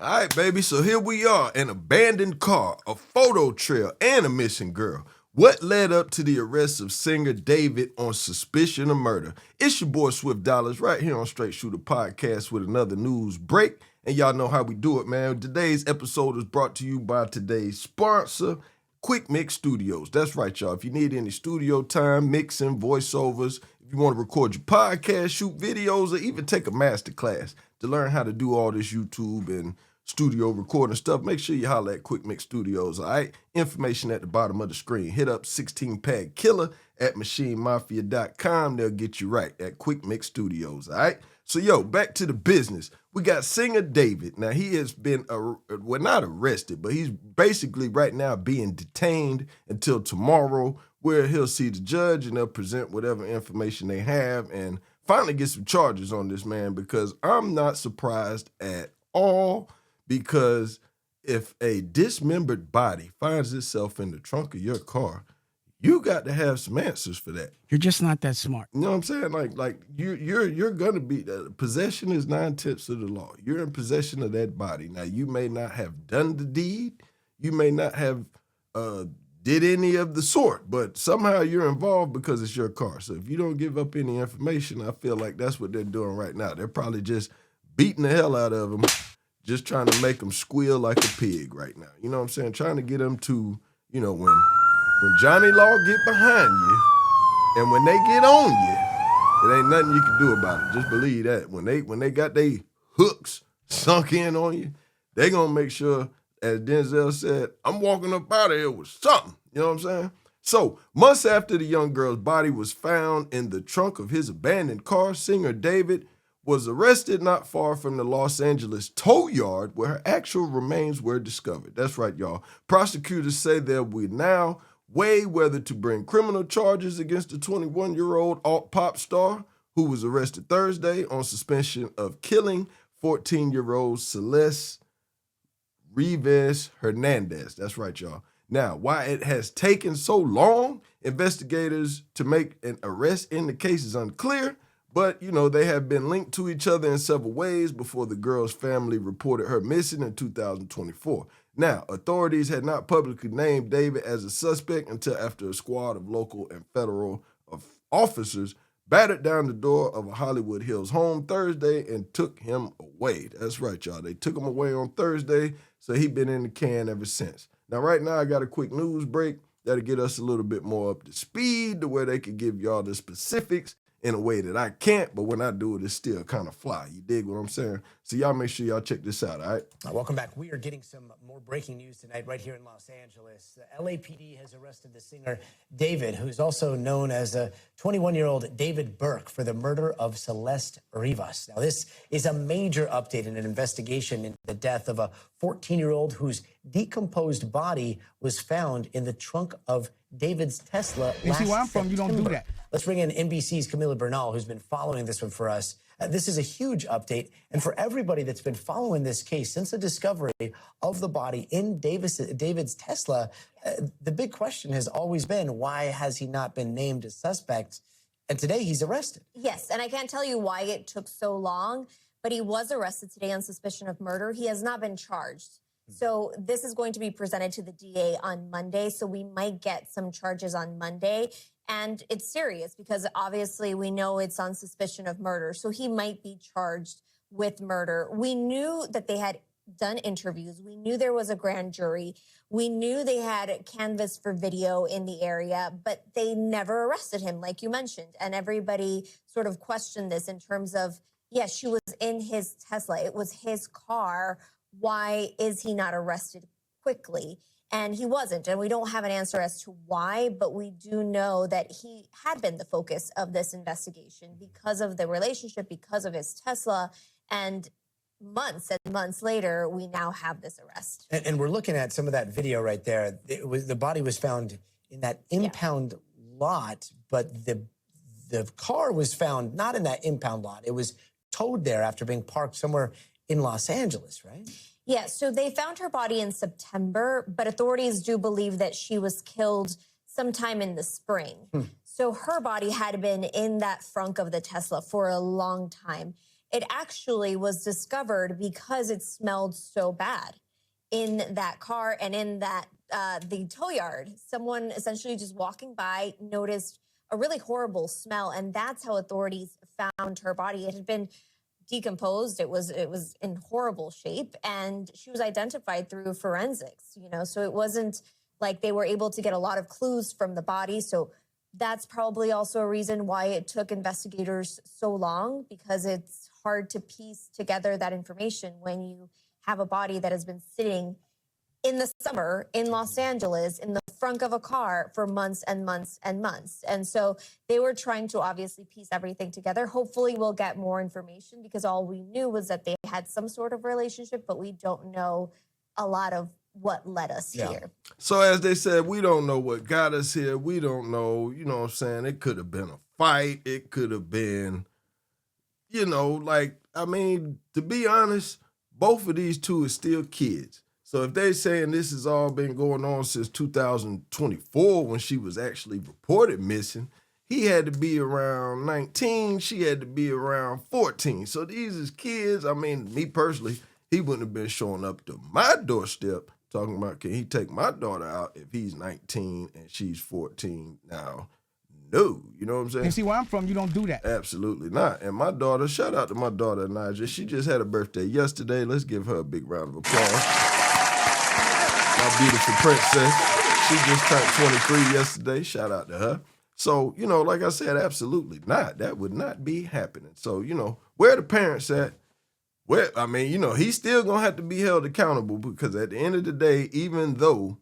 All right, baby, so here we are, an abandoned car, a photo trail, and a missing girl. What led up to the arrest of singer David on suspicion of murder? It's your boy Swift Dollarz right here on Straight Shoota podcast with another news break. And y'all know how we do it, man. Today's episode is brought to you by today's sponsor, Quick Mix Studios. That's right, y'all. If you need any studio time, mixing, voiceovers, if you want to record your podcast, shoot videos, or even take a master class to learn how to do all this YouTube and studio recording stuff, make sure you holler at Quick Mix Studios, all right? Information at the bottom of the screen. Hit up 16-Pad Killer at MachineMafia.com. They'll get you right at Quick Mix Studios, all right? So, yo, back to the business. We got singer David. Now, he has been, not arrested, but he's basically right now being detained until tomorrow, where he'll see the judge and they'll present whatever information they have and finally get some charges on this man, because I'm not surprised at all. Because if a dismembered body finds itself in the trunk of your car, you got to have some answers for that. You're just not that smart. You know what I'm saying? Like you're gonna be possession is 9/10 of the law. You're in possession of that body. Now you may not have done the deed, you may not have did any of the sort, but somehow you're involved because it's your car. So if you don't give up any information, I feel like that's what they're doing right now. They're probably just beating the hell out of them. Just trying to make them squeal like a pig right now. You know what I'm saying? Trying to get them to, you know, when Johnny Law get behind you and when they get on you, it ain't nothing you can do about it. Just believe that. When they got their hooks sunk in on you, they gonna make sure, as Denzel said, I'm walking up out of here with something. You know what I'm saying? So, months after the young girl's body was found in the trunk of his abandoned car, singer David was arrested not far from the Los Angeles tow yard where her actual remains were discovered. That's right, y'all. Prosecutors say there will now weigh whether to bring criminal charges against the 21-year-old alt-pop star who was arrested Thursday on suspicion of killing 14-year-old Celeste Rivas Hernandez. That's right, y'all. Now, why it has taken so long, investigators to make an arrest in the case is unclear. But, you know, they have been linked to each other in several ways before the girl's family reported her missing in 2024. Now, authorities had not publicly named David as a suspect until after a squad of local and federal officers battered down the door of a Hollywood Hills home Thursday and took him away. That's right, y'all. They took him away on Thursday, so he's been in the can ever since. Now, right now, I got a quick news break that'll get us a little bit more up to speed to where they can give y'all the specifics in a way that I can't, but when I do it, it's still kind of fly. You dig what I'm saying? So y'all make sure y'all check this out, all right? Welcome back. We are getting some more breaking news tonight right here in Los Angeles. The LAPD has arrested the singer David, who's also known as a 21-year-old David Burke, for the murder of Celeste Rivas. Now, this is a major update in an investigation into the death of a 14-year-old whose decomposed body was found in the trunk of David's Tesla. You see where I'm from, you don't do that. Let's bring in NBC's Camila Bernal, who's been following this one for us. This is a huge update. And for everybody that's been following this case since the discovery of the body in David's Tesla, the big question has always been, why has he not been named as suspect? And today he's arrested. Yes, and I can't tell you why it took so long, but he was arrested today on suspicion of murder. He has not been charged. So this is going to be presented to the DA on Monday. So we might get some charges on Monday. And it's serious because obviously we know it's on suspicion of murder. So he might be charged with murder. We knew that they had done interviews. We knew there was a grand jury. We knew they had canvassed for video in the area, but they never arrested him, like you mentioned. And everybody sort of questioned this in terms of, yes, she was in his Tesla. It was his car. Why is he not arrested quickly? And he wasn't, and we don't have an answer as to why, but we do know that he had been the focus of this investigation because of the relationship, because of his Tesla, and months and months later, we now have this arrest. And we're looking at some of that video right there. The body was found in that impound lot, but the car was found not in that impound lot. It was towed there after being parked somewhere in Los Angeles, right? Yeah, so they found her body in September, but authorities do believe that she was killed sometime in the spring. So her body had been in that frunk of the Tesla for a long time. it actually was discovered because it smelled so bad in that car and in that the tow yard. Someone essentially just walking by noticed a really horrible smell, and that's how authorities found her body. It had been decomposed. It was in horrible shape, and she was identified through forensics. So it wasn't like they were able to get a lot of clues from the body. So that's probably also a reason why it took investigators so long, because it's hard to piece together that information when you have a body that has been sitting in the summer in Los Angeles in the front of a car for months and months and months. And so they were trying to obviously piece everything together. Hopefully we'll get more information, because all we knew was that they had some sort of relationship, but we don't know a lot of what led us here. So as they said, we don't know what got us here. We don't know, you know what I'm saying? It could have been a fight. It could have been, to be honest, both of these two are still kids. So if they're saying this has all been going on since 2024 when she was actually reported missing, he had to be around 19, she had to be around 14. So these is kids. Me personally, he wouldn't have been showing up to my doorstep talking about, can he take my daughter out if he's 19 and she's 14 now? No, you know what I'm saying? And see, where I'm from, you don't do that. Absolutely not. And my daughter, shout out to my daughter, Naja. She just had a birthday yesterday. Let's give her a big round of applause. My beautiful princess. She just turned 23 yesterday. Shout out to her. So, like I said, absolutely not. That would not be happening. So, where the parents at? He's still going to have to be held accountable, because at the end of the day, even though,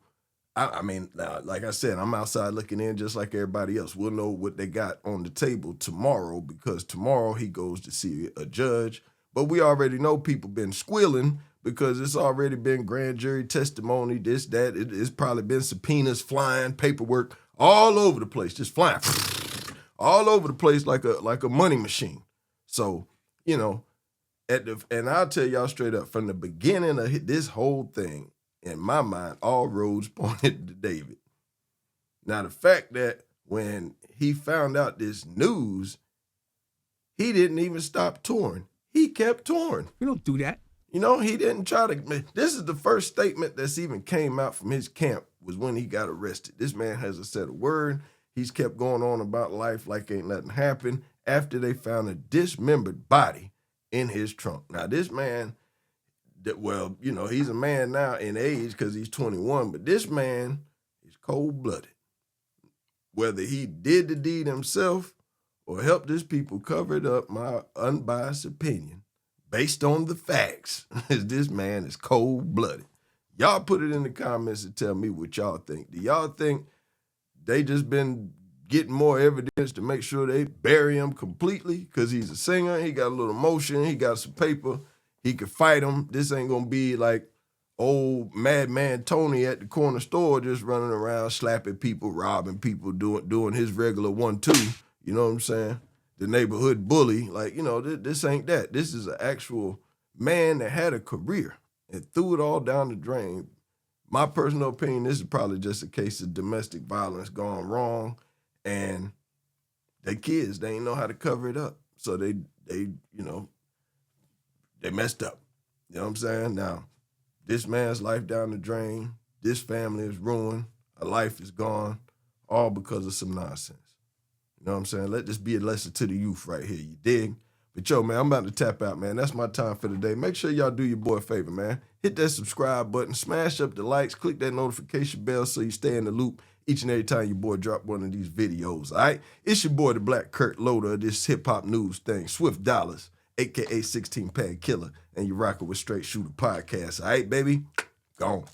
like I said, I'm outside looking in just like everybody else. We'll know what they got on the table tomorrow, because tomorrow he goes to see a judge. But we already know people been squealing, because it's already been grand jury testimony, this, that. It's probably been subpoenas flying, paperwork all over the place, just flying all over the place like a money machine. So, and I'll tell y'all straight up, from the beginning of this whole thing, in my mind, all roads pointed to David. Now, the fact that when he found out this news, he didn't even stop touring. He kept touring. We don't do that. He didn't try to. This is the first statement that's even came out from his camp, was when he got arrested. This man hasn't said a word. He's kept going on about life like ain't nothing happened after they found a dismembered body in his trunk. Now, this man, he's a man now in age because he's 21, but this man is cold-blooded. Whether he did the deed himself or helped his people cover it up, my unbiased opinion, based on the facts, is this man is cold-blooded. Y'all put it in the comments and tell me what y'all think. Do y'all think they just been getting more evidence to make sure they bury him completely because he's a singer, he got a little motion, he got some paper, he could fight him? This ain't gonna be like old madman Tony at the corner store just running around slapping people, robbing people, doing his regular 1-2. You know what I'm saying? The neighborhood bully. This ain't that. This is an actual man that had a career and threw it all down the drain. My personal opinion, this is probably just a case of domestic violence gone wrong, and they kids, they ain't know how to cover it up. So they messed up. You know what I'm saying? Now, this man's life down the drain, this family is ruined, a life is gone, all because of some nonsense. You know what I'm saying? Let this be a lesson to the youth right here, you dig? But yo, man, I'm about to tap out, man. That's my time for the day. Make sure y'all do your boy a favor, man. Hit that subscribe button, smash up the likes, click that notification bell so you stay in the loop each and every time your boy drop one of these videos, all right? It's your boy, the Black Kurt Loader of this hip-hop news thing, Swift Dollarz, a.k.a. 16-Pad Killer, and you're rocking with Straight Shoota Podcast, all right, baby? Gone.